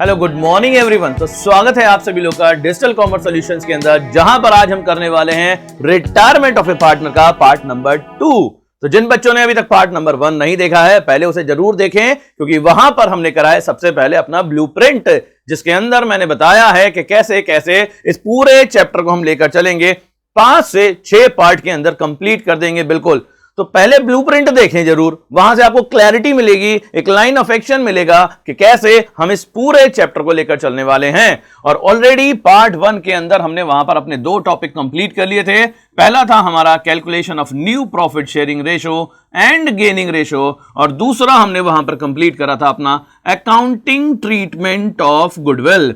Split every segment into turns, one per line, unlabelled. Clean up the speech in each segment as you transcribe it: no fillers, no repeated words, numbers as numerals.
Hello good morning everyone. तो स्वागत है आप सभी लोग का डिजिटल कॉमर्स सॉल्यूशंस के अंदर, जहां पर आज हम करने वाले हैं रिटायरमेंट ऑफ ए पार्टनर का पार्ट नंबर 2। तो जिन बच्चों ने अभी तक पार्ट नंबर 1 नहीं देखा है, पहले उसे जरूर देखें, क्योंकि वहां पर हमने करा है सबसे पहले अपना ब्लूप्रिंट, जिसके अंदर मैंने बताया है कि कैसे कैसे इस पूरे चैप्टर को हम लेकर चलेंगे, 5 से 6 पार्ट के अंदर कंप्लीट कर देंगे। बिल्कुल, तो पहले ब्लूप्रिंट देखें जरूर, वहां से आपको क्लैरिटी मिलेगी, एक लाइन ऑफ एक्शन मिलेगा कि कैसे हम इस पूरे चैप्टर को लेकर चलने वाले हैं। और ऑलरेडी पार्ट 1 के अंदर हमने वहां पर अपने 2 टॉपिक कंप्लीट कर लिए थे। पहला था हमारा calculation of new profit sharing ratio and gaining ratio, और दूसरा हमने वहां पर कंप्लीट करा था अपना अकाउंटिंग ट्रीटमेंट ऑफ गुडविल।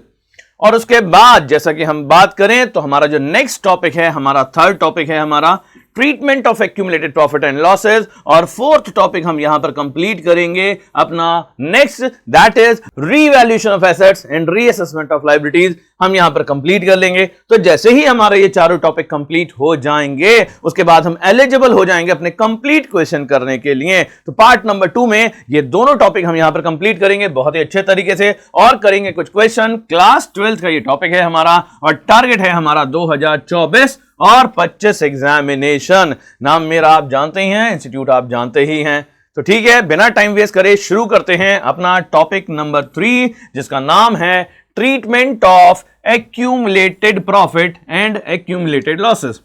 और उसके बाद जैसा कि हम बात करें तो हमारा जो नेक्स्ट टॉपिक है, हमारा थर्ड टॉपिक है हमारा treatment of accumulated profit and losses, और फोर्थ टॉपिक हम यहां पर कंप्लीट करेंगे अपना next, that is revaluation of assets and reassessment of liabilities, हम यहां पर कंप्लीट कर लेंगे। तो जैसे ही हमारे ये चारों टॉपिक कंप्लीट हो जाएंगे, उसके बाद हम एलिजिबल हो जाएंगे अपने कंप्लीट क्वेश्चन करने के लिए। तो पार्ट नंबर 2 में ये दोनों टॉपिक हम यहां पर कंप्लीट करेंगे बहुत ही अच्छे तरीके से, और करेंगे कुछ क्वेश्चन। क्लास 12 का ये टॉपिक है हमारा, और टारगेट है हमारा 2024 और 25 एग्जामिनेशन। नाम मेरा आप जानते ही हैं, इंस्टीट्यूट आप जानते ही हैं। तो ठीक है, बिना टाइम वेस्ट करे शुरू करते हैं अपना टॉपिक नंबर 3, जिसका नाम है treatment of accumulated profit and accumulated losses.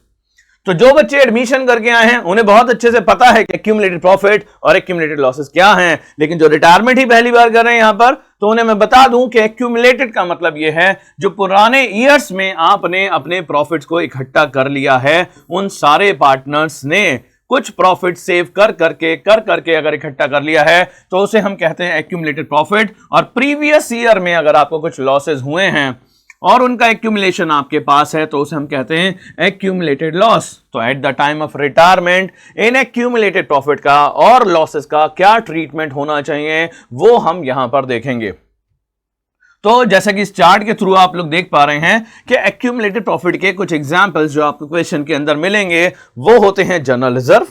तो जो बच्चे एडमिशन करके आए हैं उन्हें बहुत अच्छे से पता है कि एक्यूमुलेटेड प्रॉफिट और एक्यूमुलेटेड लॉसेस क्या हैं, लेकिन जो रिटायरमेंट ही पहली बार कर रहे हैं यहां पर, तो उन्हें मैं बता दूं कि एक्यूमुलेटेड का मतलब यह है जो पुराने ईयर्स में आपने अपने प्रॉफिट्स को इकट्ठा कर लिया है, उन सारे पार्टनर्स ने कुछ प्रॉफिट सेव कर करके अगर इकट्ठा कर लिया है तो उसे हम कहते हैं एक्यूमुलेटेड प्रॉफिट। और प्रीवियस ईयर में अगर आपको कुछ लॉसेस हुए हैं और उनका एक्यूमुलेशन आपके पास है तो उसे हम कहते हैं एक्यूमुलेटेड लॉस। तो eight the time of retirement in accumulated profit का और लॉसेस का क्या ट्रीटमेंट होना चाहिए, वो हम यहां पर देखेंगे। तो जैसा कि इस चार्ट के थ्रू आप लोग देख पा रहे हैं कि एक्यूमुलेटेड प्रॉफिट के कुछ एग्जांपल्स जो आपको क्वेश्चन के अंदर मिलेंगे वो होते हैं जनरल रिजर्व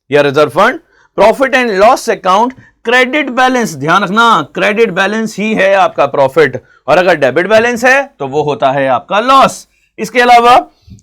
या reserve fund, profit and loss account, credit balance. ध्यान रखना, क्रेडिट बैलेंस ही है आपका प्रॉफिट, और अगर डेबिट बैलेंस है तो वो होता है आपका लॉस। इसके अलावा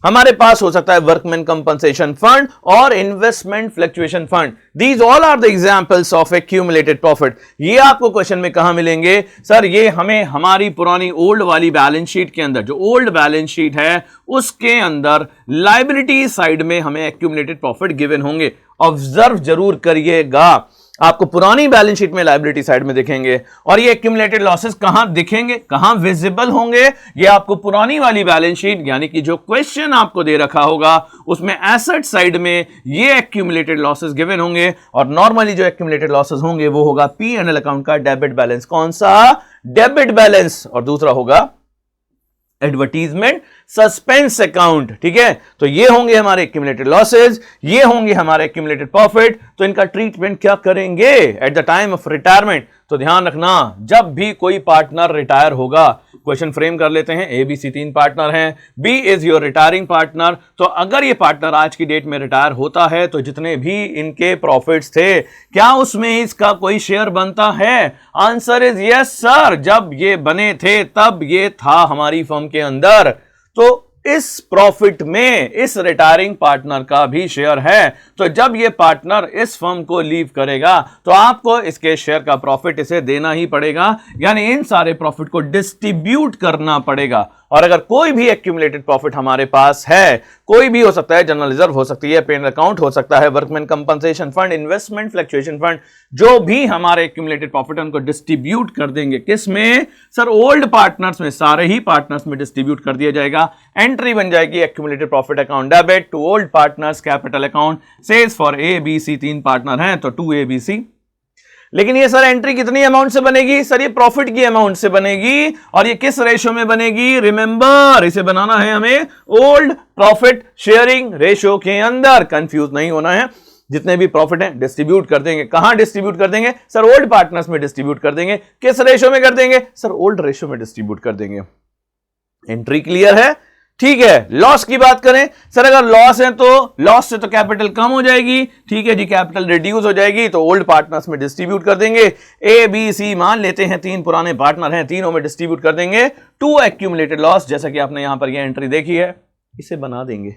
हमारे पास हो सकता है वर्कमैन कंपनसेशन फंड और investment fluctuation fund. These all are the examples of accumulated profit. ये आपको क्वेश्चन में कहां मिलेंगे? सर ये हमें हमारी पुरानी ओल्ड वाली बैलेंस शीट के अंदर, जो ओल्ड बैलेंस शीट है उसके अंदर लायबिलिटी साइड में हमें एक्यूमुलेटेड प्रॉफिट गिवन होंगे। ऑब्जर्व जरूर करिएगा, आपको पुरानी बैलेंस शीट में लायबिलिटी साइड में दिखेंगे, और ये एक्यूमुलेटेड लॉसेस कहां दिखेंगे, कहां विजिबल होंगे? ये आपको पुरानी वाली बैलेंस शीट, यानी कि जो क्वेश्चन आपको दे रखा होगा उसमें एसेट साइड में ये एक्यूमुलेटेड लॉसेस गिवन होंगे, और नॉर्मली जो एक्यूमुलेटेड लॉसेस होंगे वो होगा P&L अकाउंट का डेबिट बैलेंस। कौन सा? Debit balance. और दूसरा होगा एडवर्टीजमेंट सस्पेंस अकाउंट। ठीक है, तो ये होंगे हमारे एक्यूमुलेटेड लॉसेस, ये होंगे हमारे एक्यूमुलेटेड प्रॉफिट। तो इनका ट्रीटमेंट क्या करेंगे at the time of retirement? तो ध्यान रखना, जब भी कोई पार्टनर रिटायर होगा, क्वेश्चन फ्रेम कर लेते हैं, ए बी सी 3 पार्टनर हैं, B is your retiring partner. तो अगर ये पार्टनर आज की डेट में रिटायर होता है तो जितने भी इनके प्रॉफिट्स थे, क्या उसमें इसका कोई शेयर बनता है? Answer is yes sir. जब ये बने थे तब ये था हमारी फर्म के अंदर, तो इस प्रॉफिट में इस रिटायरिंग पार्टनर का भी शेयर है। तो जब ये पार्टनर इस फर्म को लीव करेगा तो आपको इसके शेयर का प्रॉफिट इसे देना ही पड़ेगा, यानी इन सारे प्रॉफिट को डिस्ट्रीब्यूट करना पड़ेगा। और अगर कोई भी एक्यूमुलेटेड प्रॉफिट हमारे पास है, कोई भी हो सकता है, जनरल रिजर्व हो सकती है, P&L अकाउंट हो सकता है, workman compensation fund, investment fluctuation fund, जो भी हमारे एक्यूमुलेटेड प्रॉफिट उनको डिस्ट्रीब्यूट कर देंगे। किस में? सर ओल्ड पार्टनर्स में, सारे ही पार्टनर्स में डिस्ट्रीब्यूट कर दिया जाएगा। एंट्री बन जाएगी accumulated profit account debit to old partners capital account, sales for A B C 3 partner हैं तो 2ABC। लेकिन ये सर एंट्री कितनी अमाउंट से बनेगी? सर ये प्रॉफिट की अमाउंट से बनेगी, और ये किस रेशो में बनेगी? रिमेंबर, इसे बनाना है हमें ओल्ड प्रॉफिट शेयरिंग रेशो के अंदर। कंफ्यूज नहीं होना है, जितने भी प्रॉफिट हैं डिस्ट्रीब्यूट कर देंगे। कहां डिस्ट्रीब्यूट कर देंगे? सर ओल्ड पार्टनर्स में डिस्ट्रीब्यूट कर देंगे। किस रेशो में कर देंगे? सर ओल्ड रेशो में डिस्ट्रीब्यूट कर देंगे। एंट्री क्लियर है? ठीक है, लॉस की बात करें सर, अगर लॉस है तो लॉस से तो कैपिटल कम हो जाएगी, ठीक है जी, कैपिटल रिड्यूस हो जाएगी, तो ओल्ड पार्टनर्स में डिस्ट्रीब्यूट कर देंगे। ए बी सी मान लेते हैं 3 पुराने पार्टनर हैं, तीनों में डिस्ट्रीब्यूट कर देंगे। टू एक्यूमुलेटेड लॉस, जैसा कि आपने यहां पर यह एंट्री देखी है, इसे बना देंगे।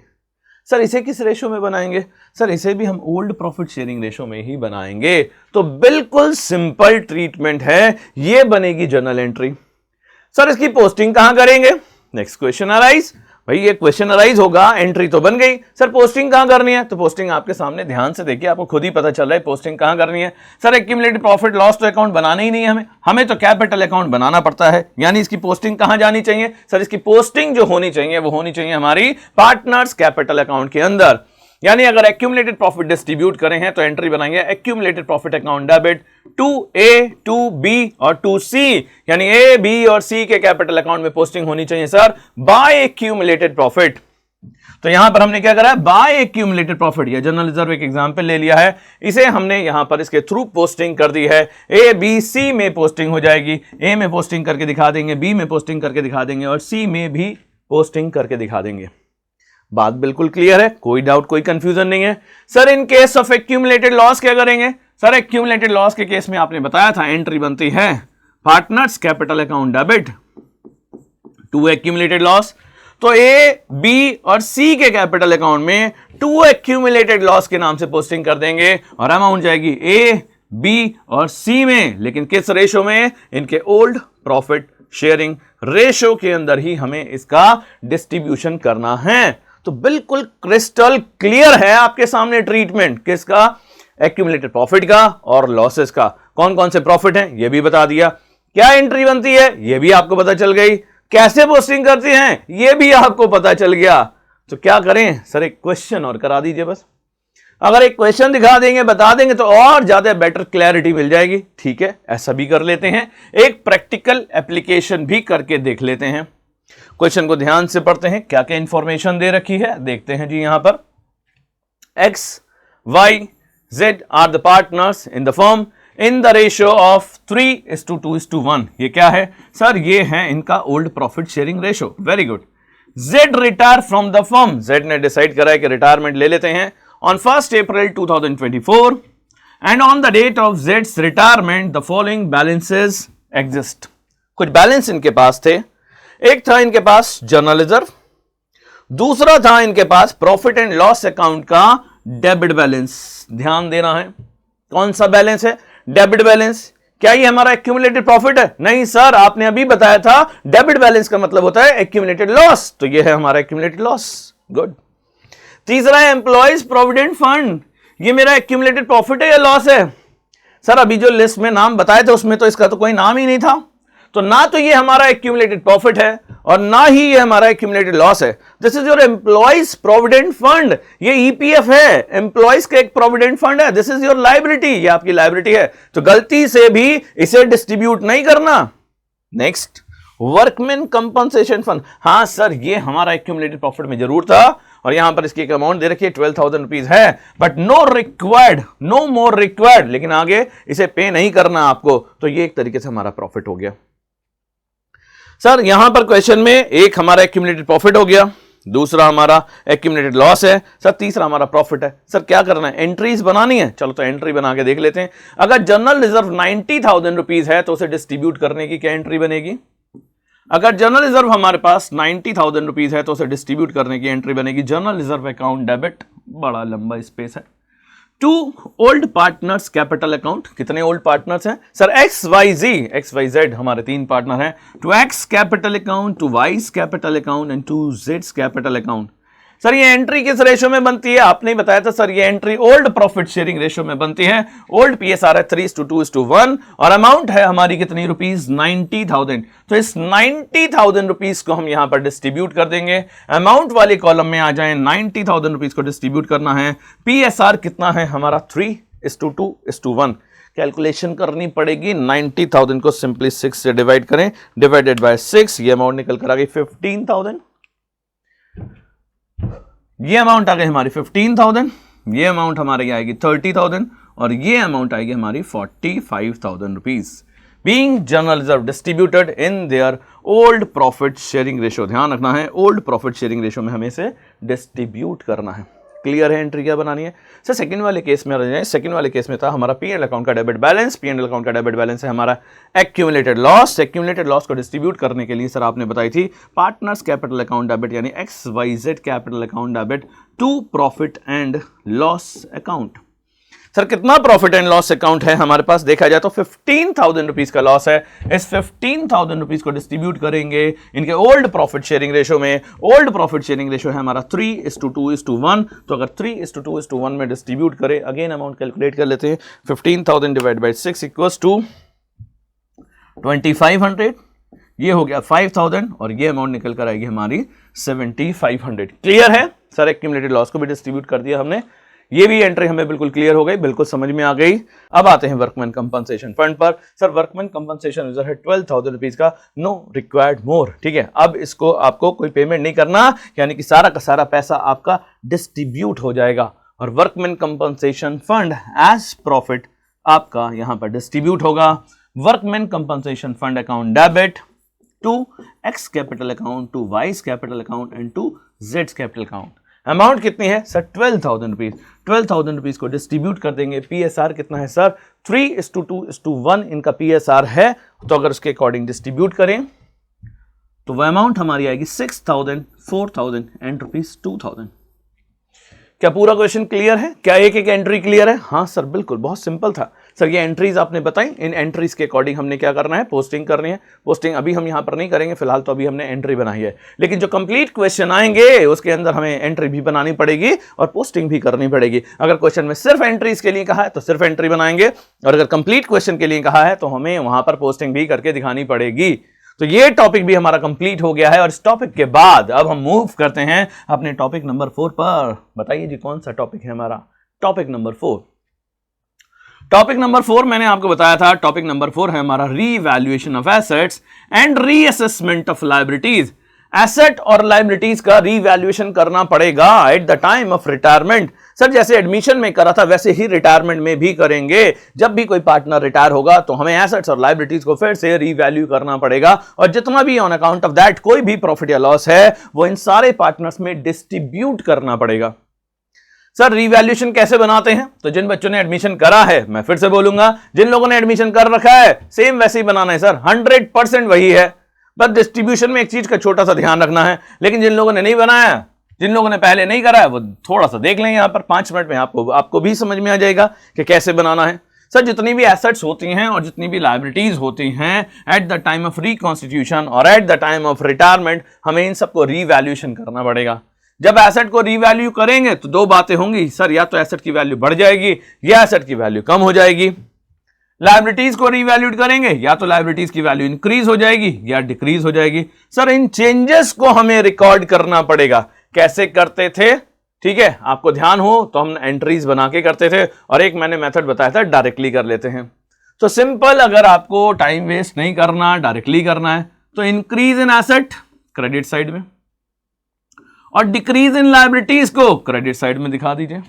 सर इसे किस रेशो में बनाएंगे? सर इसे भी हम ओल्ड प्रॉफिट शेयरिंग रेशो में ही बनाएंगे। तो बिल्कुल सिंपल ट्रीटमेंट है, यह बनेगी जर्नल एंट्री। सर इसकी पोस्टिंग कहां करेंगे? Next question arise. भाई ये क्वेश्चन अराइज होगा, एंट्री तो बन गई, सर पोस्टिंग कहां करनी है? तो पोस्टिंग आपके सामने ध्यान से देखिए, आपको खुद ही पता चल रहा है पोस्टिंग कहां करनी है। सर एक्यूमुलेटेड प्रॉफिट लॉस तो अकाउंट बनाना ही नहीं है, हमें तो कैपिटल अकाउंट बनाना पड़ता है, यानी इसकी पोस्टिंग कहां जानी चाहिए? सर इसकी पोस्टिंग जो होनी चाहिए वो होनी चाहिए हमारी पार्टनर्स कैपिटल अकाउंट के अंदर। यानी अगर एक्यूमुलेटेड प्रॉफिट डिस्ट्रीब्यूट करें हैं तो एंट्री बनाएंगे accumulated profit account debit to A, to B और टू सी, यानी ए, बी और सी के कैपिटल अकाउंट में पोस्टिंग होनी चाहिए सर बाय एक्यूमुलेटेड प्रॉफिट। तो यहां पर हमने क्या करा है? By accumulated profit. या जनरल रिजर्व एक एग्जांपल ले लिया है, इसे हमने यहां पर इसके थ्रू पोस्टिंग कर दी है। ए बी सी में पोस्टिंग हो जाएगी, ए में पोस्टिंग करके दिखा देंगे, बी में पोस्टिंग करके दिखा देंगे और सी में भी पोस्टिंग करके दिखा देंगे। बात बिल्कुल क्लियर है, कोई डाउट कोई कंफ्यूजन नहीं है। Sir in case of accumulated loss क्या करेंगे? सर एक्यूमुलेटेड लॉस के केस में आपने बताया था एंट्री बनती है partners capital account debit to accumulated loss. तो ए, बी और सी के कैपिटल अकाउंट में टू एक्यूमुलेटेड लॉस के नाम से पोस्टिंग कर देंगे और अमाउंट जाएगी ए, बी और सी में, लेकिन किस रेशो में? इनके ओल्ड प्रॉफिट शेयरिंग रेशो के अंदर ही हमें इसका डिस्ट्रीब्यूशन करना है। तो बिल्कुल क्रिस्टल क्लियर है आपके सामने ट्रीटमेंट किसका? एक्यूमुलेटेड प्रॉफिट का और लॉसेस का। कौन कौन से प्रॉफिट हैं ये भी बता दिया, क्या एंट्री बनती है ये भी आपको पता चल गई, कैसे पोस्टिंग करती हैं ये भी आपको पता चल गया। तो क्या करें सर, एक क्वेश्चन और करा दीजिए बस। अगर एक क्वेश्चन दिखा देंगे, बता देंगे तो और ज्यादा बेटर क्लैरिटी मिल जाएगी। ठीक है, ऐसा भी कर लेते हैं, एक प्रैक्टिकल एप्लीकेशन भी करके देख लेते हैं। क्वेश्चन को ध्यान से पढ़ते हैं, क्या क्या इंफॉर्मेशन दे रखी है देखते हैं जी। यहां पर X, Y, Z are the partners in the firm in the ratio of 3:2:1। ये क्या है सर? ये है इनका old profit sharing ratio. Very good. Z retire from the firm, Z ने डिसाइड करा है कि रिटायरमेंट ले लेते हैं on 1st April 2024 and on the date of Z's retirement the following balances exist। कुछ बैलेंस इनके पास थे, एक था इनके पास जर्नल रिजर्व, दूसरा था इनके पास प्रॉफिट एंड लॉस अकाउंट का डेबिट बैलेंस। ध्यान देना है, कौन सा बैलेंस है? Debit balance. क्या ये हमारा एक्यूमुलेटेड प्रॉफिट है? नहीं सर, आपने अभी बताया था डेबिट बैलेंस का मतलब होता है एक्यूमुलेटेड लॉस, तो ये है हमारा एक्यूमुलेटेड लॉस। गुड। तीसरा है एम्प्लॉइज प्रोविडेंट फंड, ये मेरा एक्यूमुलेटेड प्रॉफिट है या लॉस है? सर अभी जो लिस्ट में नाम बताए थे उसमें तो इसका तो कोई नाम ही नहीं था, तो ना तो ये हमारा एक्यूमुलेटेड प्रॉफिट है और ना ही ये हमारा एक्यूमुलेटेड लॉस है। This is your employees provident fund, ये ईपीएफ है, एम्प्लॉइज का एक प्रोविडेंट फंड है। दिस इज योर लायबिलिटी, ये आपकी लायबिलिटी है, तो गलती से भी इसे डिस्ट्रीब्यूट नहीं करना। Next, workman compensation fund. हाँ सर, ये हमारा एक्यूमुलेटेड प्रॉफिट में जरूर था और यहां पर इसकी एक अमाउंट दे रखी है 12,000 रुपीज है, but no required, no more required, लेकिन आगे इसे पे नहीं करना आपको, तो ये एक तरीके से हमारा प्रॉफिट हो गया। सर यहां पर क्वेश्चन में एक हमारा एक्यूमुलेटेड प्रॉफिट हो गया, दूसरा हमारा एक्यूमुलेटेड लॉस है, सर तीसरा हमारा प्रॉफिट है। सर क्या करना है? एंट्रीज बनानी है। चलो तो एंट्री बना के देख लेते हैं। अगर जनरल रिजर्व 90,000 रुपीज है तो उसे डिस्ट्रीब्यूट करने की क्या एंट्री बनेगी? अगर जनरल रिजर्व हमारे पास 90,000 रुपीज है तो उसे डिस्ट्रीब्यूट करने की एंट्री बनेगी जनरल रिजर्व अकाउंट डेबिट, बड़ा लंबा स्पेस है, to old partners capital account. कितने ओल्ड पार्टनर्स हैं सर? XYZ हमारे 3 पार्टनर हैं, to X capital account, to Y's capital account and to जेड्स कैपिटल अकाउंट। सर ये एंट्री किस रेशो में बनती है? आपने बताया था सर ये entry old profit sharing ratio में बनती है। ओल्ड पीएसआर है 3:2:1 और अमाउंट है हमारी कितनी रुपीज? 90,000। तो इस 90,000 रुपीज को हम यहां पर डिस्ट्रीब्यूट कर देंगे। अमाउंट वाले कॉलम में आ जाएं, 90,000 रुपीज को डिस्ट्रीब्यूट करना है। पीएसआर कितना है हमारा? 3:2:1। कैलकुलेशन करनी पड़ेगी, 90,000 को सिंपली 6 से डिवाइड करें, डिवाइडेड बाय 6, ये अमाउंट निकल कर आ गई 15,000। ये अमाउंट आ गई हमारी 15,000, ये अमाउंट हमारी आएगी 30,000 और ये अमाउंट आएगी हमारी 45,000 rupees. Being general reserve distributed in their old profit sharing ratio. ध्यान रखना है, ओल्ड प्रॉफिट शेयरिंग रेशियो में हमें इसे डिस्ट्रीब्यूट करना है। क्लियर है? एंट्री क्या बनानी है सर? सेकंड वाले केस में आ जाए। सेकंड वाले केस में था हमारा पी&एल अकाउंट का डेबिट बैलेंस, पी&एल अकाउंट का डेबिट बैलेंस है हमारा एक्यूमुलेटेड लॉस। एक्यूमुलेटेड लॉस को डिस्ट्रीब्यूट करने के लिए सर आपने बताई थी पार्टनर्स कैपिटल अकाउंट डेबिट यानी XYZ capital account debit to profit and loss account. Sir कितना प्रॉफिट एंड लॉस अकाउंट है हमारे पास? देखा जाए तो 15,000 रुपीज का लॉस है। इस 15,000 रुपीज को डिस्ट्रीब्यूट करेंगे इनके ओल्ड प्रॉफिट शेयरिंग रेशियो में। ओल्ड प्रॉफिट शेयरिंग रेशियो है हमारा 3:2:1। तो अगर 3:2:1 में डिस्ट्रीब्यूट करें, अगेन अमाउंट कैलकुलेट कर लेते हैं, 15,000 डिवाइड बाई 6 इक्वल्स टू 2500। ये हो गया 5,000 और ये अमाउंट निकल कर आएगी हमारी 7,500। क्लियर है सर? एक्यूमुलेटेड लॉस को भी डिस्ट्रीब्यूट कर दिया हमने। ये भी एंट्री हमें बिल्कुल क्लियर हो गई, बिल्कुल समझ में आ गई। अब आते हैं वर्कमैन कंपनसेशन फंड पर। सर वर्कमैन कंपनसेशन रिजर्व है 12,000 रुपीज का, नो रिक्वायर्ड मोर। ठीक है, अब इसको आपको कोई पेमेंट नहीं करना, यानी कि सारा का सारा पैसा आपका डिस्ट्रीब्यूट हो जाएगा और workman compensation fund as profit आपका यहां पर डिस्ट्रीब्यूट होगा। Workman compensation fund account debit to X capital account, to Y's capital account and to Z capital account. Amount कितनी है सर? 12,000 रुपीज। 12,000 रुपीज को डिस्ट्रीब्यूट कर देंगे। पीएसआर कितना है सर? 3:2:1 इनका पीएसआर है। तो अगर उसके अकॉर्डिंग डिस्ट्रीब्यूट करें तो वह अमाउंट हमारी आएगी 6,000, 4,000 एंड ₹2,000। क्या पूरा क्वेश्चन क्लियर है? क्या एक एक एंट्री क्लियर है? हाँ सर बिल्कुल, बहुत सिंपल था सर। ये एंट्रीज आपने बताई, इन एंट्रीज के अकॉर्डिंग हमने क्या करना है? पोस्टिंग करनी है। पोस्टिंग अभी हम यहाँ पर नहीं करेंगे, फिलहाल तो अभी हमने एंट्री बनाई है, लेकिन जो कंप्लीट क्वेश्चन आएंगे उसके अंदर हमें एंट्री भी बनानी पड़ेगी और पोस्टिंग भी करनी पड़ेगी। अगर क्वेश्चन में सिर्फ एंट्रीज के लिए कहा है तो सिर्फ एंट्री बनाएंगे, और अगर कंप्लीट क्वेश्चन के लिए कहा है तो हमें वहां पर पोस्टिंग भी करके दिखानी पड़ेगी। तो ये टॉपिक भी हमारा कंप्लीट हो गया है और इस टॉपिक के बाद अब हम मूव करते हैं अपने टॉपिक नंबर 4 पर। बताइए जी कौन सा टॉपिक है हमारा? Topic number 4। टॉपिक नंबर 4 मैंने आपको बताया था, टॉपिक नंबर 4 है हमारा revaluation of assets and reassessment of liabilities. Asset और लायबिलिटीज का रीवैल्यूएशन करना पड़ेगा eight the time of retirement. Sir जैसे एडमिशन में करा था वैसे ही रिटायरमेंट में भी करेंगे। जब भी कोई पार्टनर रिटायर होगा तो हमें एसेट्स और लायबिलिटीज को फिर से रीवैल्यू करना पड़ेगा, और जितना भी ऑन अकाउंट ऑफ दैट कोई भी प्रॉफिट या लॉस है वो इन सारे पार्टनर्स में डिस्ट्रीब्यूट करना पड़ेगा। सर रीवैल्यूएशन कैसे बनाते हैं? तो जिन बच्चों ने एडमिशन करा है, मैं फिर से बोलूंगा, जिन लोगों ने एडमिशन कर रखा है सेम वैसे ही बनाना है सर, 100% वही है। बस डिस्ट्रीब्यूशन में एक चीज का छोटा सा ध्यान रखना है। लेकिन जिन लोगों ने नहीं बनाया, जिन लोगों ने पहले नहीं करा है, वो थोड़ा सा देख लें यहाँ पर 5 मिनट में, आपको भी समझ में आ जाएगा कि कैसे बनाना है। सर जितनी भी एसेट्स होती हैं और जितनी भी लायबिलिटीज होती हैं at the time of reconstitution और at the time of retirement, हमें इन सबको रीवैल्यूएशन करना पड़ेगा। जब एसेट को रीवैल्यू करेंगे तो दो बातें होंगी सर, या तो एसेट की वैल्यू बढ़ जाएगी या एसेट की वैल्यू कम हो जाएगी। लायबिलिटीज को रीवैल्यूड करेंगे या तो लायबिलिटीज की वैल्यू इंक्रीज हो जाएगी या डिक्रीज हो जाएगी। सर इन चेंजेस को हमें रिकॉर्ड करना पड़ेगा। कैसे करते थे? ठीक है, आपको ध्यान हो तो हम एंट्रीज बना के करते थे, और एक मैंने मेथड बताया था डायरेक्टली कर लेते हैं। तो सिंपल, अगर आपको टाइम वेस्ट नहीं करना, डायरेक्टली करना है, तो increase in asset credit side में और डिक्रीज इन लायबिलिटीज को क्रेडिट साइड में दिखा दीजिए।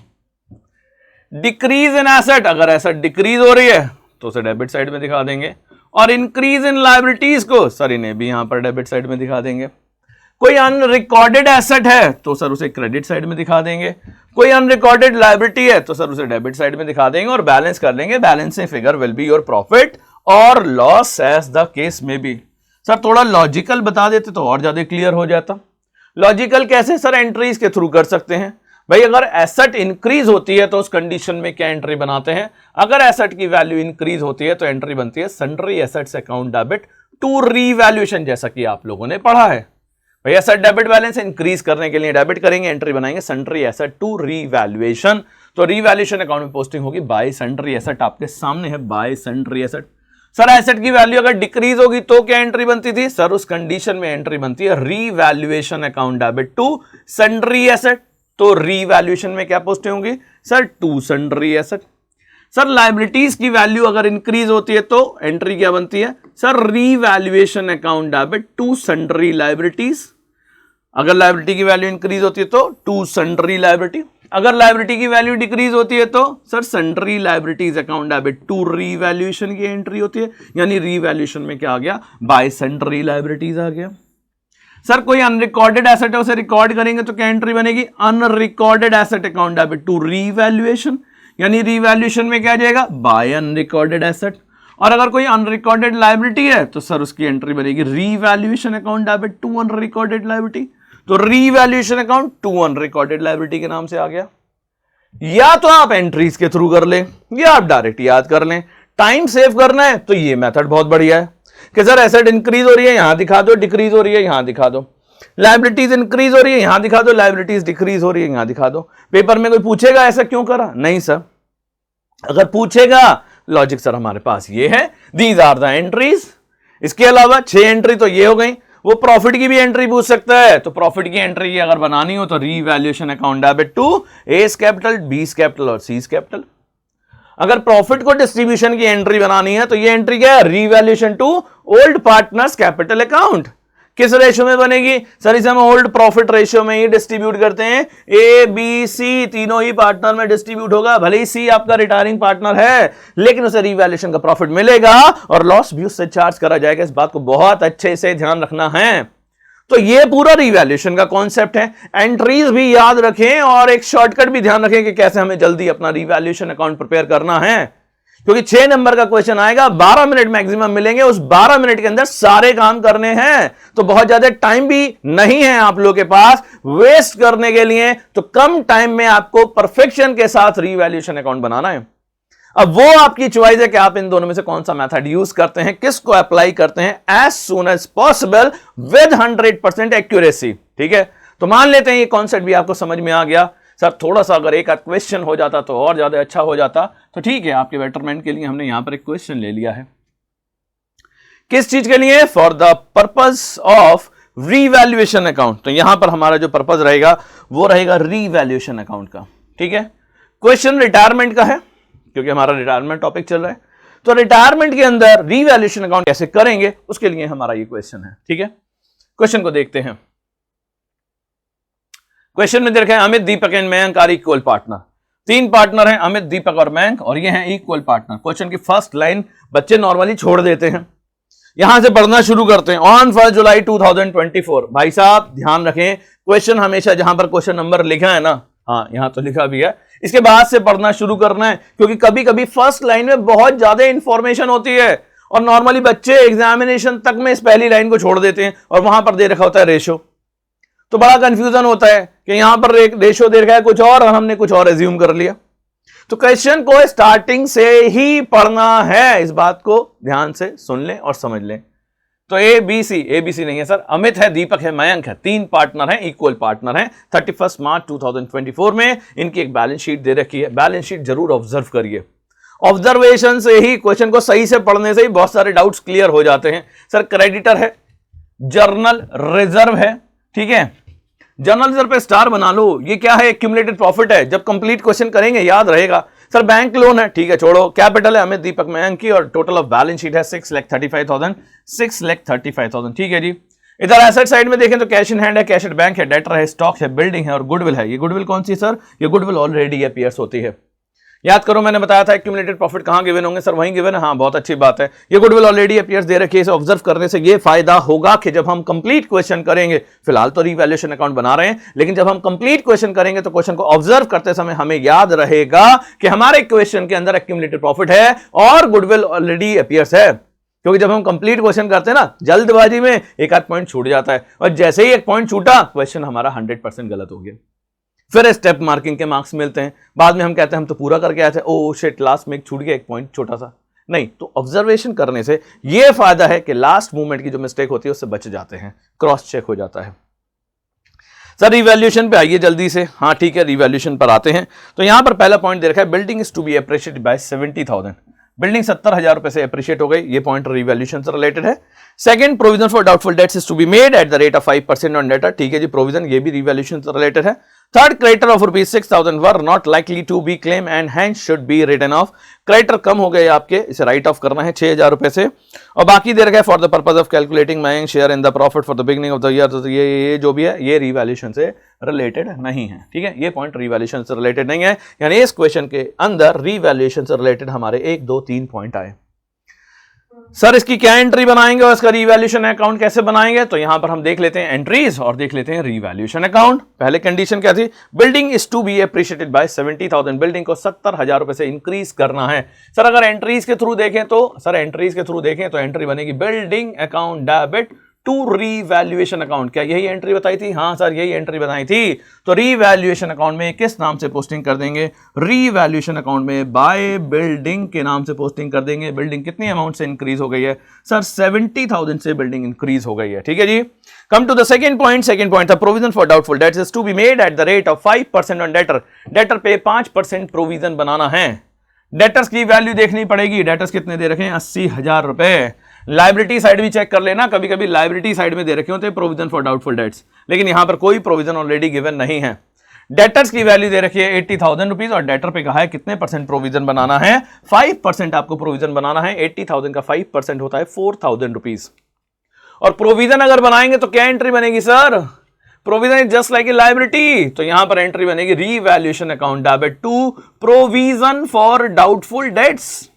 डिक्रीज इन एसेट, अगर एसेट डिक्रीज हो रही है तो उसे डेबिट साइड में दिखा देंगे, और इंक्रीज इन लायबिलिटीज को सर इन्हें भी यहां पर डेबिट साइड में दिखा देंगे। कोई अनरिकॉर्डेड एसेट है तो सर उसे क्रेडिट साइड में दिखा देंगे, कोई अनरिकॉर्डेड लायबिलिटी है तो सर उसे डेबिट साइड में दिखा देंगे, और बैलेंस कर लेंगे। Balancing figure will be your profit और लॉस एज द केस में बी। सर थोड़ा लॉजिकल बता देते तो और ज्यादा क्लियर हो जाता। लॉजिकल कैसे सर? एंट्रीज के थ्रू कर सकते हैं भाई। अगर एसेट इंक्रीज होती है तो उस कंडीशन में क्या एंट्री बनाते हैं? अगर एसेट की वैल्यू इंक्रीज होती है तो एंट्री बनती है sundry assets account debit to revaluation, जैसा कि आप लोगों ने पढ़ा है। भाई एसेट डेबिट बैलेंस इंक्रीज करने के लिए डेबिट करेंगे, एंट्री बनाएंगे सन्ड्री एसेट टू रीवैल्यूएशन। तो रीवैल्यूएशन अकाउंट में पोस्टिंग होगी बाय सन्ड्री एसेट, आपके सामने है bye sundry asset. Sir asset की वैल्यू अगर डिक्रीज होगी तो क्या एंट्री बनती थी? सर उस कंडीशन में एंट्री बनती है revaluation account debit to sundry asset. तो रीवैल्यूएशन में क्या पोस्टिंग होगी? Sir to sundry asset. Sir liabilities की वैल्यू अगर इंक्रीज होती है तो एंट्री क्या बनती है? Sir revaluation account debit to sundry liabilities. अगर लायबिलिटी की वैल्यू इंक्रीज होती है तो टू सन्ड्री लायबिलिटी। अगर लायबिलिटी की वैल्यू डिक्रीज होती है तो sir sundry liabilities account debit to revaluation की एंट्री होती है, यानी रीवैल्यूएशन में क्या आ गया, बाय सन्ड्री लायबिलिटीज आ गया। सर कोई अनरिकॉर्डेड एसेट है उसे रिकॉर्ड करेंगे तो क्या एंट्री बनेगी, unrecorded asset account debit to revaluation, यानी रीवैल्यूएशन में क्या आ जाएगा, बाय अनरिकॉर्डेड एसेट। और अगर कोई अनरिकॉर्डेड लायबिलिटी है तो सर उसकी एंट्री बनेगी revaluation account debit to unrecorded liability. तो revaluation account to unrecorded liability के नाम से आ गया। या तो आप एंट्रीज के थ्रू कर लें या आप डायरेक्ट याद कर लें। टाइम सेव करना है तो ये मेथड बहुत बढ़िया है कि सर एसेट इंक्रीज हो रही है यहां दिखा दो, डिक्रीज हो रही है यहां दिखा दो, लायबिलिटीज इंक्रीज हो रही है यहां दिखा दो, लायबिलिटीज डिक्रीज हो रही है यहां दिखा दो। पेपर में कोई पूछेगा ऐसा क्यों करा, नहीं सर। अगर पूछेगा लॉजिक सर हमारे पास ये है, दीज आर द एंट्रीज। इसके अलावा 6 एंट्री तो ये हो गई, वो प्रॉफिट की भी एंट्री पूछ सकता है, तो प्रॉफिट की एंट्री अगर बनानी हो तो revaluation account debit to A's capital, B's capital और सीज कैपिटल। अगर प्रॉफिट को डिस्ट्रीब्यूशन की एंट्री बनानी है तो ये एंट्री क्या है, revaluation to old partners capital account. किस रेशियो में बनेगी, सर इसे हम ओल्ड प्रॉफिट रेशियो में ही डिस्ट्रीब्यूट करते हैं। ए बी सी तीनों ही पार्टनर में डिस्ट्रीब्यूट होगा, भले ही सी आपका रिटायरिंग पार्टनर है लेकिन उसे रीवैल्यूएशन का प्रॉफिट मिलेगा और लॉस भी उससे चार्ज करा जाएगा। इस बात को बहुत अच्छे से ध्यान रखना है। तो ये पूरा रीवैल्यूएशन का कॉन्सेप्ट है। एंट्रीज भी याद रखें और एक शॉर्टकट भी ध्यान रखें कि कैसे हमें जल्दी अपना रीवैल्यूएशन अकाउंट प्रिपेयर करना है, क्योंकि 6 नंबर का क्वेश्चन आएगा, 12 मिनट मैक्सिमम मिलेंगे, उस 12 मिनट के अंदर सारे काम करने हैं। तो बहुत ज्यादा टाइम भी नहीं है आप लोगों के पास वेस्ट करने के लिए, तो कम टाइम में आपको परफेक्शन के साथ रीवैल्यूएशन अकाउंट बनाना है। अब वो आपकी चॉइस है कि आप इन दोनों में से कौन सा मेथड यूज करते हैं, किसको अप्लाई करते हैं as soon as possible with 100% accuracy. ठीक है, तो मान लेते हैं ये कॉन्सेप्ट भी आपको समझ में आ गया। सर थोड़ा सा अगर एक आध क्वेश्चन हो जाता तो और ज्यादा अच्छा हो जाता, तो ठीक है, आपके बेटरमेंट के लिए हमने यहां पर एक क्वेश्चन ले लिया है। किस चीज के लिए, for the purpose of revaluation account. तो यहां पर हमारा जो पर्पज रहेगा वो रहेगा रीवैल्यूएशन अकाउंट का। ठीक है, क्वेश्चन रिटायरमेंट का है क्योंकि हमारा रिटायरमेंट टॉपिक चल रहा है। तो रिटायरमेंट के अंदर रीवैल्यूएशन अकाउंट कैसे करेंगे उसके लिए हमारा ये क्वेश्चन है। ठीक है, क्वेश्चन को देखते हैं। क्वेश्चन में देखा है Amit, Deepak and Mayank are equal partner. 3 partner हैं, अमित, दीपक और मयंक, और ये हैं इक्वल पार्टनर। क्वेश्चन की फर्स्ट लाइन बच्चे नॉर्मली छोड़ देते हैं, यहां से पढ़ना शुरू करते हैं। On 1 July 2024। भाई साहब ध्यान रखें, क्वेश्चन हमेशा जहां पर क्वेश्चन नंबर लिखा है ना, हाँ यहां तो लिखा भी है, इसके बाद से पढ़ना शुरू करना है, क्योंकि कभी कभी फर्स्ट लाइन में बहुत ज्यादा इंफॉर्मेशन होती है और नॉर्मली बच्चे एग्जामिनेशन तक में इस पहली लाइन को छोड़ देते हैं और वहां पर दे रखा होता है रेशो, तो बड़ा कंफ्यूजन होता है कि यहां पर रेशो दे रखा है कुछ और हमने कुछ और एज्यूम कर लिया। तो क्वेश्चन को स्टार्टिंग से ही पढ़ना है, इस बात को ध्यान से सुन लें और समझ लें। तो एबीसी नहीं है सर, अमित है, दीपक है, मयंक है, 3 पार्टनर हैं, इक्वल पार्टनर हैं। 31 मार्च 2024 में इनकी एक बैलेंस शीट दे रखी है। बैलेंस शीट जरूर ऑब्जर्व करिए, ऑब्जर्वेशन से ही, क्वेश्चन को सही से पढ़ने से ही बहुत सारे डाउट्स क्लियर हो जाते हैं। सर क्रेडिटर है, जर्नल रिजर्व है, ठीक है, जर्नल रिजर्व पे स्टार बना लो। ये क्या है, एक्यूमुलेटेड प्रॉफिट है, जब कंप्लीट क्वेश्चन करेंगे याद रहेगा। सर बैंक लोन है, ठीक है छोड़ो। कैपिटल है अमित, दीपक, मयंक की, और टोटल ऑफ बैलेंस शीट है 6,35,000। ठीक है जी। इधर एसेट साइड में देखें तो कैश इन हैंड है, कैश एट बैंक है, डेटर है, स्टॉक है, बिल्डिंग है और गुडविल है। ये गुडविल कौन सी है सर, ये गुडविल ऑलरेडी अपीयर्स होती है। याद करो मैंने बताया था एक्यूमुलेटेड प्रॉफिट कहां गिवन होंगे सर, वहीं गिवन है। हाँ बहुत अच्छी बात है, ये गुडविल ऑलरेडी अपीयर्स दे रखी है। इसे ऑब्जर्व करने से ये फायदा होगा कि जब हम कंप्लीट क्वेश्चन करेंगे, फिलहाल तो रीवैल्यूएशन अकाउंट बना रहे हैं, लेकिन जब हम कंप्लीट क्वेश्चन करेंगे तो क्वेश्चन को ऑब्जर्व करते समय हमें याद रहेगा कि हमारे क्वेश्चन के अंदर एक्यूमुलेटेड प्रॉफिट है और गुडविल ऑलरेडी अपीयर्स है। क्योंकि जब हम कंप्लीट क्वेश्चन करते हैं ना, जल्दबाजी में एक आध पॉइंट छूट जाता है, और जैसे ही एक पॉइंट छूटा क्वेश्चन हमारा 100% गलत हो गया, फिर स्टेप मार्किंग के मार्क्स मिलते हैं। बाद में हम कहते हैं हम तो पूरा करके आए थे, ओ शिट लास्ट में एक छूट गया, एक पॉइंट छोटा सा। नहीं, तो ऑब्जर्वेशन करने से यह फायदा है कि लास्ट मूवमेंट की जो मिस्टेक होती है उससे बच जाते हैं, क्रॉस चेक हो जाता है। सर रिवैल्यूएशन पे आइए जल्दी से। हाँ ठीक है, रिवैल्यूएशन पर आते हैं। तो यहां पर पहला पॉइंट दे रखा है, building is to be appreciated by 70,000। Building 70,000 रुपए से अप्रिशिएट हो गई, ये पॉइंट रिवैल्यूएशन से रिलेटेड है। Second, provision for doubtful debts is to be made at the rate of 5% on debtor. ठीक है जी, प्रोविजन ये भी रिवैल्यूएशन से रिलेटेड है। Third, creditor of ₹6,000 were not likely to be claim and hence should be written off. Creditor कम हो गए आपके, इसे राइट ऑफ करना है 6,000 रुपए से, और बाकी दे रखा है for the purpose of calculating my share in the profit for the beginning of the year. तो ये जो भी है ये रीवैल्यूएशन से रिलेटेड नहीं है, ठीक है, ये पॉइंट रीवैल्यूएशन से रिलेटेड नहीं है, यानी इस क्वेश्चन के अंदर रीवैल्यूएशन से रिलेटेड हमारे 1 2 3 पॉइंट आए। सर इसकी क्या एंट्री बनाएंगे और इसका रीवैल्यूएशन अकाउंट कैसे बनाएंगे? तो यहां पर हम देख लेते हैं एंट्रीज और देख लेते हैं रीवैल्यूएशन अकाउंट। पहले कंडीशन क्या थी? Building is to be appreciated by 70,000, building को 70,000 रुपए से इंक्रीज करना है। सर अगर एंट्रीज के थ्रू देखें तो एंट्री बनेगी building account debit to revaluation account. क्या यही एंट्री बताई थी? हाँ सर यही एंट्री बताई थी। तो रीवैल्यूएशन अकाउंट में किस नाम से पोस्टिंग कर देंगे? रीवैल्यूएशन अकाउंट में बाय बिल्डिंग के नाम से पोस्टिंग कर देंगे। बिल्डिंग कितनी अमाउंट से इंक्रीज हो गई है? सर 70,000 से बिल्डिंग इंक्रीज हो गई है, ठीक है जी। Come to the second point था provision for doubtful debts is to be made at the rate of 5% on debtor. Debtor पे 5% प्रोविजन बनाना है। डेटर्स की वैल्यू देखनी पड़ेगी। डेटर्स कितने दे रखे हैं? 80,000 रुपए। लाइबिलिटी साइड भी चेक कर लेना, कभी कभी लाइबिलिटी साइड में दे रखे होते हैं प्रोविजन फॉर डाउटफुल डेट्स, लेकिन यहां पर कोई प्रोविजन ऑलरेडी गिवन नहीं है। डेटर्स की वैल्यू दे रखी है 80,000 रुपीज और डेटर पे कहा है कितने परसेंट प्रोविजन बनाना है? 5% आपको प्रोविजन बनाना है। 80,000 का 5% होता है 4,000 रुपीज। और प्रोविजन अगर बनाएंगे तो क्या एंट्री बनेगी sir? Provision is just like a liability, तो यहां पर एंट्री बनेगी revaluation account debit to provision for doubtful debts.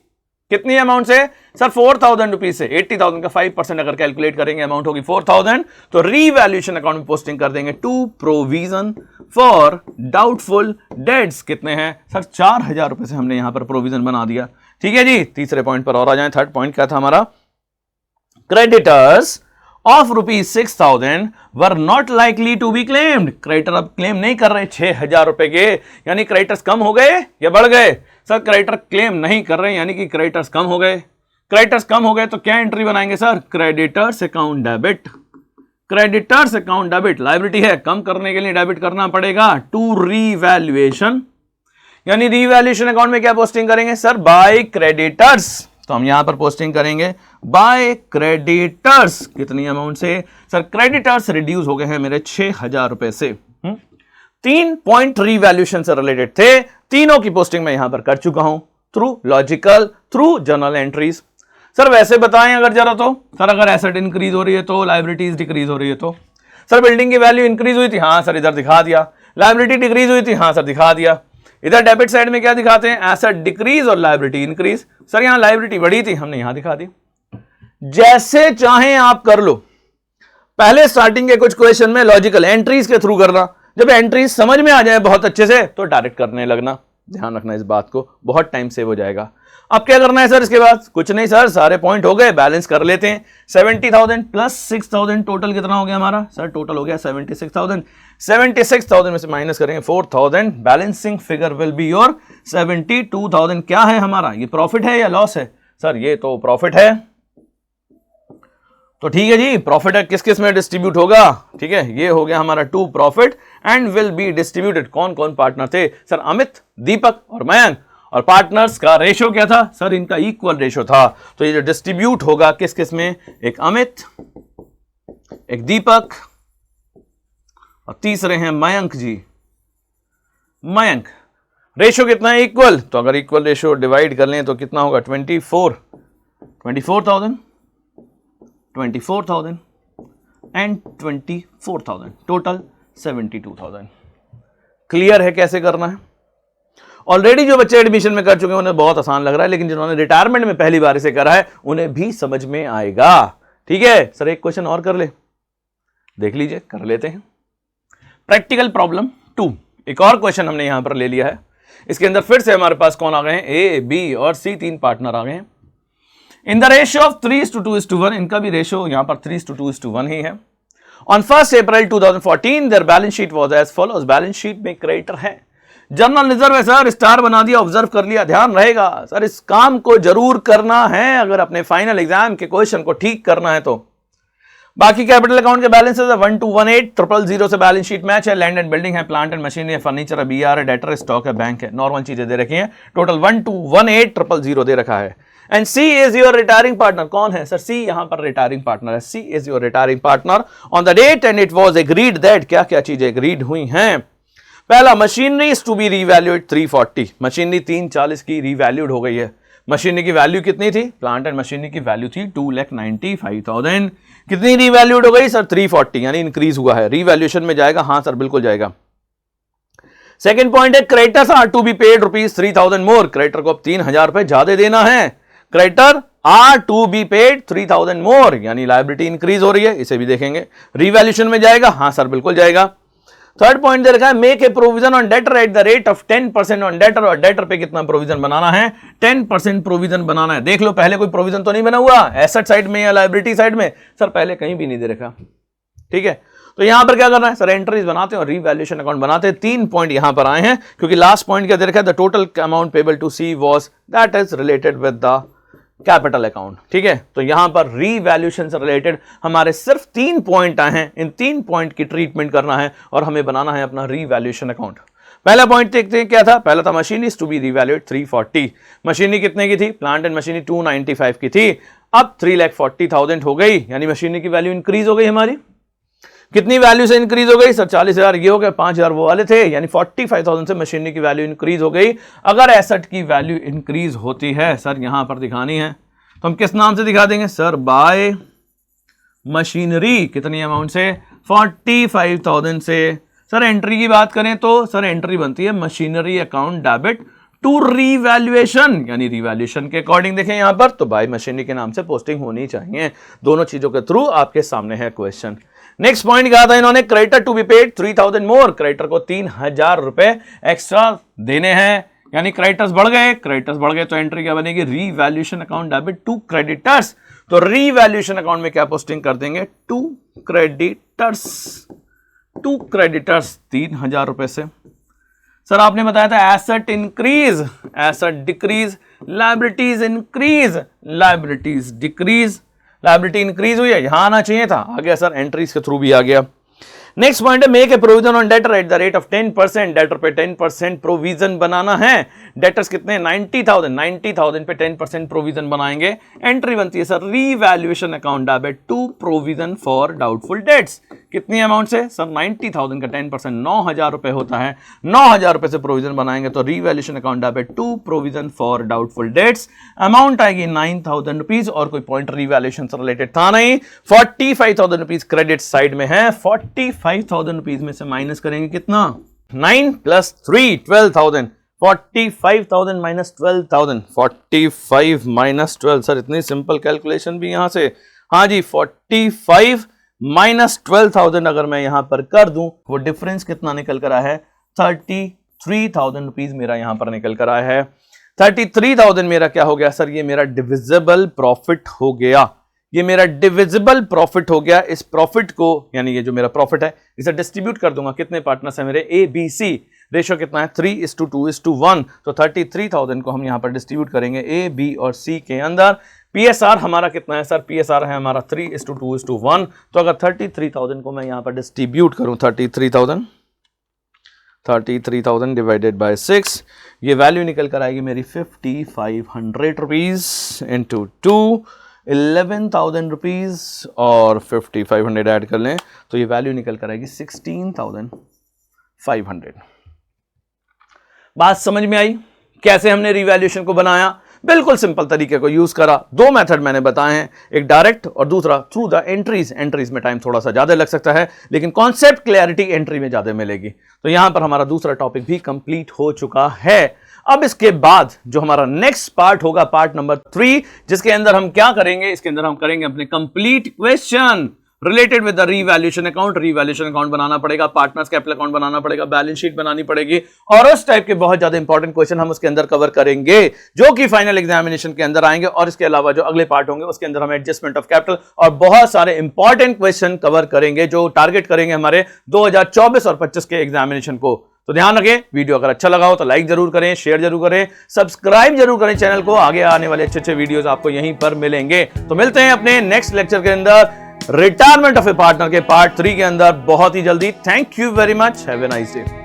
कितनी अमाउंट से? सर 4,000 रुपीज से। 80,000 का 5% अगर कैलकुलेट करेंगे अमाउंट होगी 4,000, तो रीवैल्यूएशन अकाउंट में पोस्टिंग कर देंगे to provision for doubtful debts. कितने हैं सर? 4,000 रुपए से हमने यहां पर प्रोविजन बना दिया, ठीक है जी। तीसरे पॉइंट पर और आ जाए। थर्ड पॉइंट क्या था हमारा? Creditors of ₹6,000 were not likely to be claimed. Creditor अब क्लेम नहीं कर रहे 6,000 रुपए के, यानी क्रेडिटर्स कम हो गए या बढ़ गए? सर क्रेडिटर क्लेम नहीं कर रहे यानी कि क्रेडिटर्स कम हो गए। क्रेडिटर्स कम हो गए तो क्या एंट्री बनाएंगे sir? Creditors account debit. Creditors account debit liability है, कम करने के लिए डेबिट करना पड़ेगा टू रीवैल्यूएशन, यानी रीवैल्यूएशन अकाउंट में क्या पोस्टिंग करेंगे सर? By creditors. तो हम यहां पर पोस्टिंग करेंगे बाय क्रेडिटर्स। कितनी अमाउंट से? सर क्रेडिटर्स रिड्यूस हो गए हैं मेरे 6,000 रुपए से। 3 पॉइंट रीवैल्यूएशन से रिलेटेड थे, तीनों की पोस्टिंग मैं यहां पर कर चुका हूं through logical, through journal entries. Sir वैसे बताएं अगर जरा, तो सर अगर एसेट इंक्रीज हो रही है तो लायबिलिटीज डिक्रीज हो रही है, तो सर बिल्डिंग की वैल्यू इंक्रीज हुई थी, हाँ सर इधर दिखा दिया। लायबिलिटी डिक्रीज हुई थी, हाँ सर दिखा दिया। इधर डेबिट साइड में क्या दिखाते हैं? एसेट डिक्रीज और लायबिलिटी इंक्रीज। सर यहां लायबिलिटी बढ़ी थी, हमने यहां दिखा दी। जैसे चाहें आप कर लो। पहले स्टार्टिंग के कुछ क्वेश्चन में लॉजिकल एंट्रीज के थ्रू करना, जब एंट्रीज समझ में आ जाए बहुत अच्छे से तो डायरेक्ट करने लगना। ध्यान रखना इस बात को, बहुत टाइम सेव हो जाएगा। अब क्या करना है सर इसके बाद? कुछ नहीं सर, सारे पॉइंट हो गए, बैलेंस कर लेते हैं। 70,000 प्लस 6,000 टोटल कितना हो गया हमारा? सर टोटल हो गया 76,000। 76,000 में से माइनस करेंगे 4,000, balancing figure will be your 72,000। क्या है हमारा? ये प्रॉफिट है या लॉस है? सर ये तो प्रॉफिट है, तो ठीक है जी। प्रॉफिट है, किस किस में डिस्ट्रीब्यूट होगा? ठीक है, ये हो गया हमारा to profit and will be distributed. कौन कौन पार्टनर थे? सर अमित, दीपक और मयंक। और पार्टनर्स का रेशो क्या था? सर इनका इक्वल रेशो था। तो ये जो डिस्ट्रीब्यूट होगा किस किस में? एक अमित, एक दीपक और तीसरे हैं मयंक जी। मयंक रेशो कितना है? इक्वल। तो अगर इक्वल रेशो डिवाइड कर लें तो कितना होगा? 24,000 एंड 24,000, टोटल 72,000। क्लियर है कैसे करना है? ऑलरेडी जो बच्चे एडमिशन में कर चुके हैं उन्हें बहुत आसान लग रहा है, लेकिन जिन्होंने रिटायरमेंट में पहली बार इसे करा है उन्हें भी समझ में आएगा। ठीक है सर, एक क्वेश्चन और कर ले, देख लीजिए, कर लेते हैं। प्रैक्टिकल प्रॉब्लम 2, एक और क्वेश्चन हमने यहां पर ले लिया है। इसके अंदर फिर से हमारे पास कौन आ गए हैं? ए, बी और सी, 3 पार्टनर आ गए हैं। इन द रेशियो ऑफ 3:2:1, इनका भी रेशियो यहां पर 3:2:1 ही है। On 1 April 2014 their balance sheet was as follows. Balance sheet में क्रेडिटर है, जनरल रिजर्व है सर, स्टार बना दिया, ऑब्जर्व कर लिया, ध्यान रहेगा सर इस काम को जरूर करना है अगर अपने फाइनल एग्जाम के क्वेश्चन को ठीक करना है तो। बाकी कैपिटल अकाउंट के बैलेंसेस है 1218,000 से बैलेंस शीट मैच है। लैंड एंड बिल्डिंग है, प्लांट एंड मशीनरी है, फर्नीचर है, बीआर है, डेटर है, स्टॉक है, बैंक है, नॉर्मल चीजें दे रखी हैं। टोटल 1218,000 दे रखा है। And C is your retiring partner. कौन है सर? सी यहां पर रिटायरिंग पार्टनर है। C is your retiring partner on the date and it was agreed that, क्या क्या चीजें एग्रीड हुई हैं? पहला, machinery is to be revalued 340, machinery 340 की रीवैल्यूड हो गई है। मशीनरी की वैल्यू कितनी थी? प्लांट एंड मशीनरी की वैल्यू थी 2,95,000, कितनी रीवैल्यूड हो गई सर? 340, यानी इंक्रीज हुआ है। रीवैल्यूएशन में जाएगा? हाँ सर बिल्कुल जाएगा। सेकंड पॉइंट है, creditors are to be paid ₹3,000 more, creditor को अब 3,000 रुपए ज्यादा देना है। Creditor are to be paid 3,000 more, यानी लायबिलिटी इंक्रीज हो रही है, इसे भी देखेंगे। रीवैल्यूएशन में जाएगा? हाँ सर बिल्कुल जाएगा। थर्ड पॉइंट दे रखा है, make a provision on debtor eight the rate of 10% on debtor, और डेटर पे कितना प्रोविजन बनाना है? 10% प्रोविजन बनाना है। देख लो पहले कोई प्रोविजन तो नहीं बना हुआ एसेट साइड में या लायबिलिटी साइड में? सर पहले कहीं भी नहीं दे रखा, ठीक है। तो यहां पर क्या करना है सर? एंट्रीज बनाते हैं और रीवैल्यूएशन अकाउंट बनाते हैं। 3 पॉइंट यहां पर आए हैं क्योंकि लास्ट पॉइंट क्या दे रखा है? The total amount payable to C was that is related with the capital account, ठीक है। तो यहां पर रीवैल्यूएशन से रिलेटेड हमारे सिर्फ 3 पॉइंट आए हैं, इन 3 पॉइंट की ट्रीटमेंट करना है और हमें बनाना है अपना रीवैल्यूएशन अकाउंट। पहला पॉइंट देखते हैं क्या था। पहला था, machinery is to be revalued 340, machinery कितने की थी? प्लांट एंड मशीनरी 295 की थी, अब 3,40,000 हो गई, यानी मशीनरी की वैल्यू इंक्रीज हो गई हमारी। कितनी वैल्यू से इंक्रीज हो गई सर? 40,000 ये हो गए, 5,000 वो वाले थे, यानी 45,000 से मशीनरी की वैल्यू इंक्रीज हो गई। अगर एसेट की वैल्यू इंक्रीज होती है सर, यहां पर दिखानी है तो हम किस नाम से दिखा देंगे सर? Bye machinery. कितनी अमाउंट से? 45,000 से। सर एंट्री की बात करें तो सर एंट्री बनती है machinery account debit to revaluation, यानी रीवैल्यूएशन के अकॉर्डिंग देखें यहां पर तो बाय मशीनरी के नाम से पोस्टिंग होनी चाहिए। दोनों चीजों के थ्रू आपके सामने है क्वेश्चन। नेक्स्ट पॉइंट कहा था इन्होंने, creditor to be paid 3,000 more, creditor को 3,000 रुपए एक्स्ट्रा देने हैं, यानी क्रेडिटर्स बढ़ गए तो एंट्री क्या बनेगी? Revaluation account debit to creditors. तो रीवैल्यूएशन अकाउंट में क्या पोस्टिंग कर देंगे? टू क्रेडिटर्स 3,000 रुपए से। सर आपने बताया था asset increase, asset decrease, liabilities increase, liabilities decrease, liability increase हुई है, यहां आना चाहिए था, आ गया सर, एंट्रीज के थ्रू भी आ गया। नेक्स्ट पॉइंट है, make a provision on debtor eight the rate of 10%, debtor पे 10% प्रोविजन बनाना है। डेटर्स कितने? 90,000 पे 10% प्रोविजन बनाएंगे। एंट्री बनती है sir revaluation account debit to provision for doubtful debts. कितनी अमाउंट से सर? 90,000 का 10% 9,000 रुपए होता है, 9,000 रुपए से प्रोविजन बनाएंगे तो revaluation account debit to provision for doubtful debts. Amount आएगी 9,000 रुपीज और कोई पॉइंट रीवैल्यूएशन से रिलेटेड था नहीं। 45,000 रुपीज क्रेडिट साइड में है, 45,000 रुपीज में से माइनस करेंगे कितना? 9 + 3 12,000, 45,000 माइनस 12,000, 45 माइनस 12, सर इतनी सिंपल कैलकुलेशन भी यहां से? हाँ जी, 45 माइनस 12,000 अगर मैं यहां पर कर दूं, वो डिफरेंस कितना निकल कर आया है? 33,000 रुपीज मेरा यहां पर निकल कर आया है। 33,000 मेरा क्या हो गया सर? ये मेरा डिविजिबल प्रॉफिट हो गया, ये मेरा डिविजिबल प्रॉफिट हो गया। इस प्रॉफिट को, यानी ये जो मेरा प्रॉफिट है, इसे डिस्ट्रीब्यूट कर दूंगा। कितने पार्टनर्स हैं मेरे? A, B, C, रेशियो कितना है? 3:2:1। तो 33,000 को हम यहां पर डिस्ट्रीब्यूट करेंगे A, B और C के अंदर। PSR हमारा कितना है सर? PSR है हमारा 3:2:1। तो अगर 33,000 को मैं यहां पर डिस्ट्रीब्यूट करूं, 33,000 डिवाइडेड बाय 6, ये वैल्यू निकल कर आएगी मेरी 5,500 रुपीज इंटू 2, 11,000 रुपीज, और 5,500 ऐड कर लें तो ये वैल्यू निकल कर आएगी 16,500। बात समझ में आई कैसे हमने रिवैल्यूएशन को बनाया? बिल्कुल सिंपल तरीके को यूज करा। 2 मेथड मैंने बताए हैं, एक डायरेक्ट और दूसरा थ्रू द एंट्रीज। एंट्रीज में टाइम थोड़ा सा ज्यादा लग सकता है, लेकिन कॉन्सेप्ट क्लैरिटी एंट्री में ज्यादा मिलेगी। तो यहां पर हमारा दूसरा टॉपिक भी कंप्लीट हो चुका है। अब इसके बाद जो हमारा नेक्स्ट पार्ट होगा, पार्ट नंबर 3, जिसके अंदर हम क्या करेंगे? इसके अंदर हम करेंगे अपने complete question related with the revaluation account. Revaluation account बनाना पड़ेगा, पार्टनर्स कैपिटल अकाउंट बनाना पड़ेगा, बैलेंस शीट बनानी पड़ेगी, और उस टाइप के बहुत ज्यादा इंपॉर्टेंट क्वेश्चन हम उसके अंदर कवर करेंगे जो कि फाइनल एग्जामिनेशन के अंदर आएंगे। और इसके अलावा जो अगले पार्ट होंगे उसके अंदर हम एडजस्टमेंट ऑफ कैपिटल और बहुत सारे इंपॉर्टेंट क्वेश्चन कवर करेंगे जो टारगेट करेंगे हमारे 2024 और 25 के एग्जामिनेशन को। तो ध्यान रखें, वीडियो अगर अच्छा लगा हो तो लाइक जरूर करें, शेयर जरूर करें, सब्सक्राइब जरूर करें चैनल को। आगे आने वाले अच्छे वीडियोस आपको यहीं पर मिलेंगे। तो मिलते हैं अपने नेक्स्ट लेक्चर के अंदर, रिटायरमेंट ऑफ ए पार्टनर के पार्ट 3 के अंदर बहुत ही जल्दी। Thank you very much, have a nice day.